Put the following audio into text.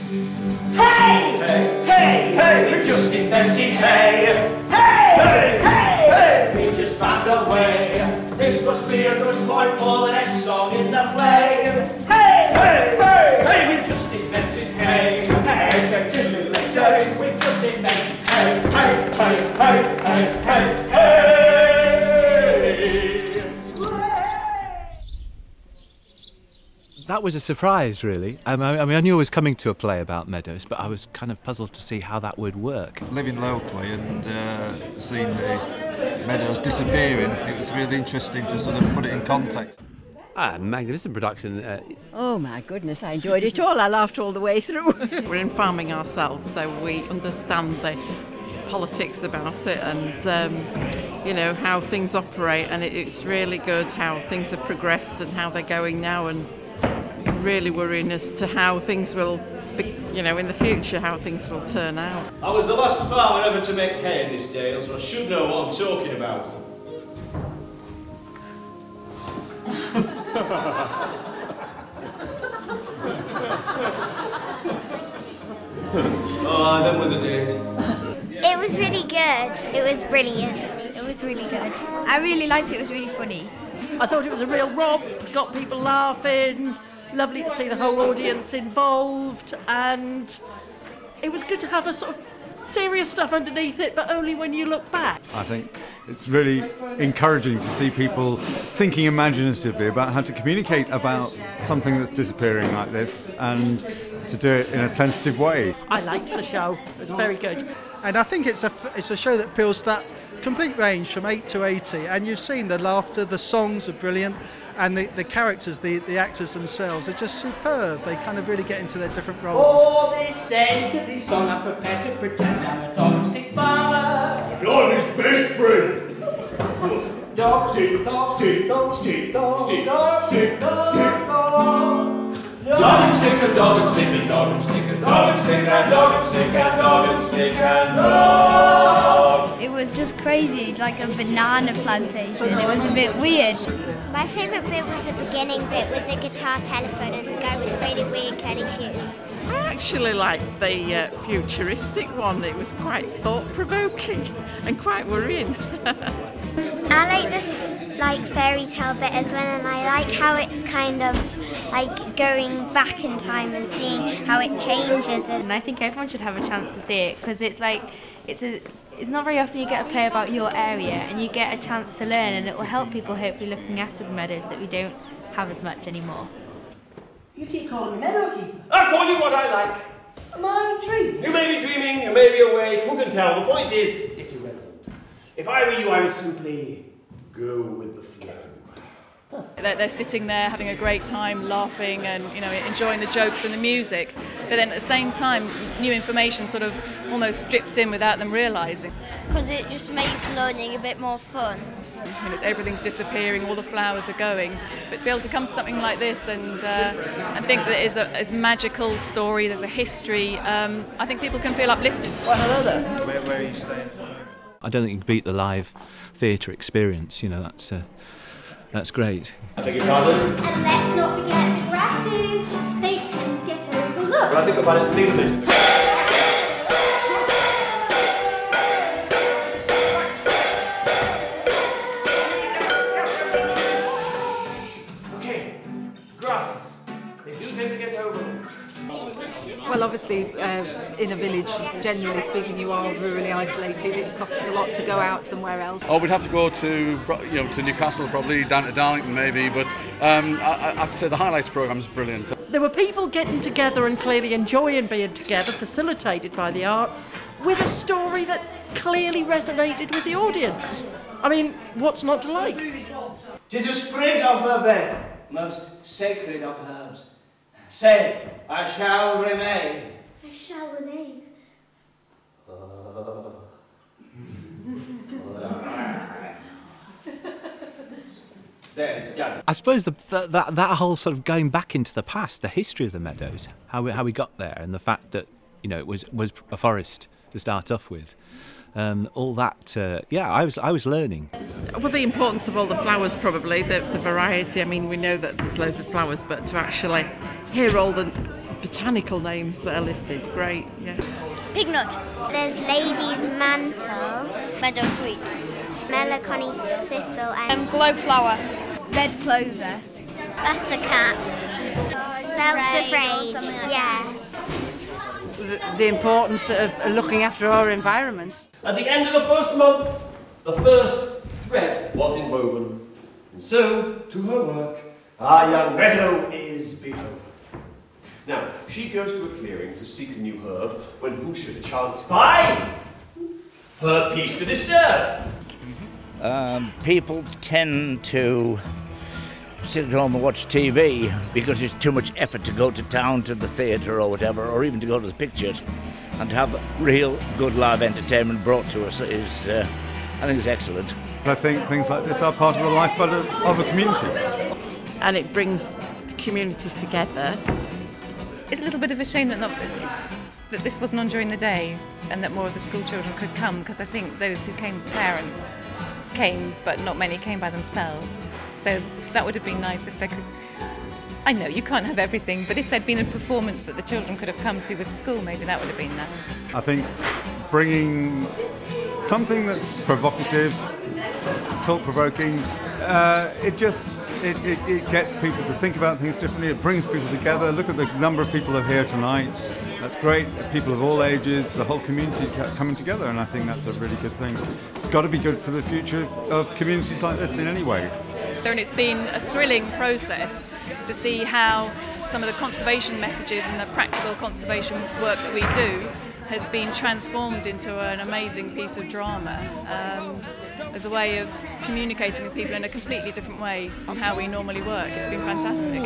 Hey! Hey! Hey! Hey! We just invented hay! Hey! Hey! Hey! Hey! We just found a way! This must be a good point for the next song in the play! Hey! Hey! Hey! Hey! We just invented hay! Hey! Hey! We just invented hay! Hey! Hey! Hey! Hey! Hey! Hey! That was a surprise, really. I mean, I knew I was coming to a play about meadows, but I was kind of puzzled to see how that would work. Living locally and seeing the meadows disappearing, it was really interesting to sort of put it in context. Magnificent production. Oh my goodness, I enjoyed it all. I laughed all the way through. We're in farming ourselves, so we understand the politics about it and you know, how things operate, and it's really good how things have progressed and how they're going now, and really worrying as to how things will be, you know, in the future, how things will turn out. I was the last farmer ever to make hay in this dale, so I should know what I'm talking about. Oh, them were the days. It was really good. It was brilliant. It was really good. I really liked it. It was really funny. I thought it was a real romp, got people laughing, lovely to see the whole audience involved, and it was good to have a sort of serious stuff underneath it, but only when you look back. I think it's really encouraging to see people thinking imaginatively about how to communicate about something that's disappearing like this, and to do it in a sensitive way. I liked the show. It was very good. And I think it's a show that appeals to that complete range from 8 to 80, and you've seen the laughter, the songs are brilliant, and the characters, the actors themselves are just superb. They kind of really get into their different roles. For this sake of this song, I'm prepared to pretend I'm a dog stick farmer. I'm his best friend. Dog stick, dog stick, dog stick, dog stick, dog stick, dog stick, dog. Dog and stick and dog and stick and dog and stick and dog and stick and dog and stick and dog and stick and dog. It was just crazy, like a banana plantation. It was a bit weird. My favourite bit was the beginning bit with the guitar telephone and the guy with the really weird curly shoes. I actually liked the futuristic one. It was quite thought-provoking and quite worrying. I like this fairy tale bit as well, and I like how it's kind of like going back in time and seeing how it changes. And I think everyone should have a chance to see it, because it's not very often you get a play about your area and you get a chance to learn, and it will help people hopefully looking after the meadows that we don't have as much anymore. You keep calling me Meadow Keeper. I call you what I like. My dream. You may be dreaming, you may be awake, who can tell? The point is, it's irrelevant. If I were you, I would simply go with the flow. They're sitting there having a great time, laughing and enjoying the jokes and the music, but then at the same time new information sort of almost dripped in without them realising. Because it just makes learning a bit more fun. Everything's disappearing, all the flowers are going, but to be able to come to something like this and think that it's a magical story, there's a history, I think people can feel uplifted. Well, hello there. Where are you staying? I don't think you can beat the live theatre experience, that's great. I beg your pardon? And let's not forget the grasses. They tend to get overlooked. Well, I think about it as leave it. Okay, grasses. They do tend to get overlooked. Well, obviously, in a village, generally speaking, you are rurally isolated. It costs a lot to go out somewhere else. Oh, we'd have to go to Newcastle, probably down to Darlington, maybe. But I'd say the highlights programme is brilliant. There were people getting together and clearly enjoying being together, facilitated by the arts, with a story that clearly resonated with the audience. I mean, what's not to like? 'Tis a sprig of vervain, most sacred of herbs. Say, I shall remain. I shall remain. There, it's done. I suppose that whole sort of going back into the past, the history of the meadows, how we got there, and the fact that it was a forest to start off with. All that, I was learning. Well, the importance of all the flowers, probably, the variety. I mean, we know that there's loads of flowers, but to actually hear all the botanical names that are listed. Great, yeah. Pignut. There's Lady's Mantle. Meadow Sweet. Melancholy Thistle and Globeflower. Red Clover. Buttercup. Self-suffrage. Yeah. The importance of looking after our environment. At the end of the first month, the first thread was inwoven. And so, to her work, our young Meadow is beholden. Now, she goes to a clearing to seek a new herb, when who should chance by? Her peace to disturb. People tend to sit at home and watch TV because it's too much effort to go to town, to the theatre or whatever, or even to go to the pictures, and to have real good live entertainment brought to us is, I think, it's excellent. I think things like this are part of the lifeblood of a community. And it brings communities together. It's a little bit of a shame that this wasn't on during the day and that more of the school children could come, because I think those who came, parents, came, but not many came by themselves. So that would have been nice if they could. I know you can't have everything, but if there'd been a performance that the children could have come to with school, maybe that would have been nice. I think bringing something that's provocative, thought-provoking, it gets people to think about things differently. It brings people together. Look at the number of people who are here tonight. That's great. People of all ages, the whole community coming together, and I think that's a really good thing. It's got to be good for the future of communities like this in any way. And it's been a thrilling process to see how some of the conservation messages and the practical conservation work that we do has been transformed into an amazing piece of drama as a way of communicating with people in a completely different way from how we normally work. It's been fantastic.